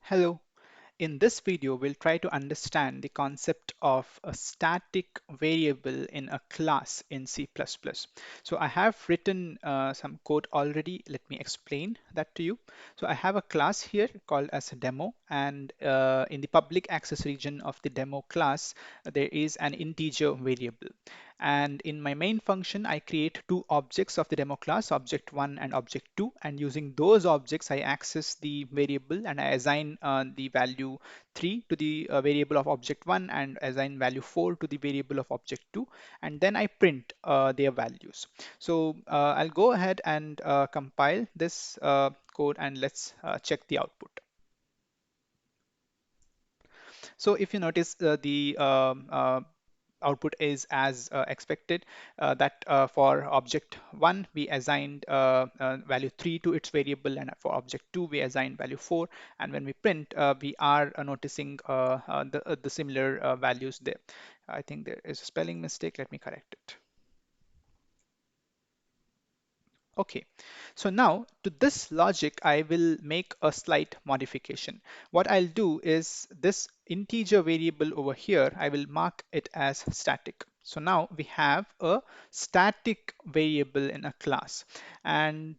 Hello. In this video, we'll try to understand the concept of a static variable in a class in C++. So I have written some code already. Let me explain that to you. So I have a class here called as a demo, and in the public access region of the demo class, there is an integer variable. And in my main function, I create two objects of the demo class, object 1 and object 2. And using those objects, I access the variable and I assign the value 3 to the variable of object 1 and assign value 4 to the variable of object 2. And then I print their values. So I'll go ahead and compile this code and let's check the output. So if you notice the output is as expected, that for object 1 we assigned value 3 to its variable, and for object 2 we assigned value 4, and when we print we are noticing the similar values there. I think there is a spelling mistake. Let me correct it. Okay, so now to this logic, I will make a slight modification. What I'll do is this integer variable over here, I will mark it as static. So now we have a static variable in a class. And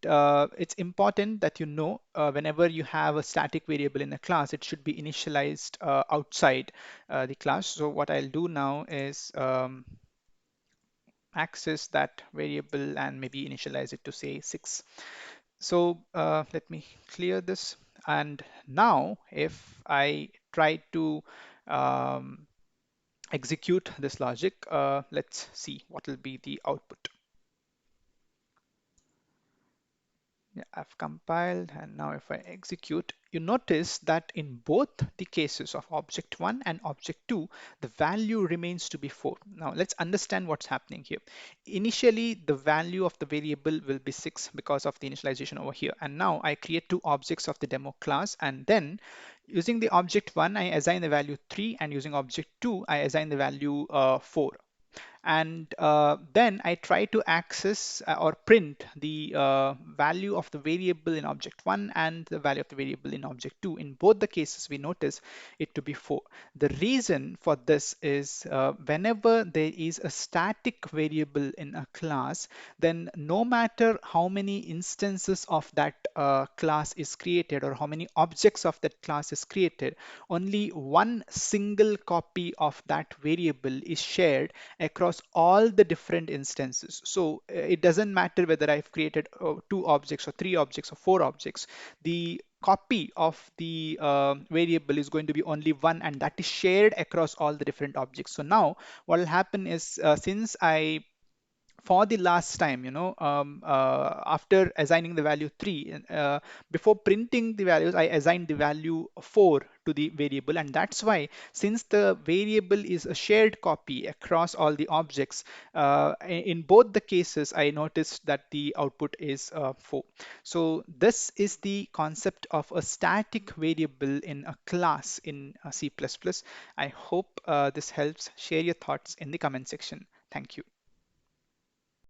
it's important that you know whenever you have a static variable in a class, it should be initialized outside the class. So what I'll do now is access that variable and maybe initialize it to say 6. So let me clear this. And now if I try to um, execute this logic, let's see what will be the output. Yeah, I've compiled, and now if I execute, you notice that in both the cases of object 1 and object 2, the value remains to be 4. Now let's understand what's happening here. Initially, the value of the variable will be 6 because of the initialization over here. And now I create two objects of the demo class, and then using the object 1, I assign the value 3, and using object 2, I assign the value 4. And then I try to access or print the value of the variable in object 1 and the value of the variable in object 2. In both the cases, we notice it to be 4. The reason for this is whenever there is a static variable in a class, then no matter how many instances of that class is created or how many objects of that class is created, only one single copy of that variable is shared across all the different instances. So it doesn't matter whether I've created two objects or three objects or four objects. The copy of the variable is going to be only one, and that is shared across all the different objects. So now what will happen is since I for the last time, after assigning the value 3, before printing the values, I assigned the value 4 to the variable. And that's why, since the variable is a shared copy across all the objects, in both the cases, I noticed that the output is 4. So this is the concept of a static variable in a class in C++. I hope this helps. Share your thoughts in the comment section. Thank you.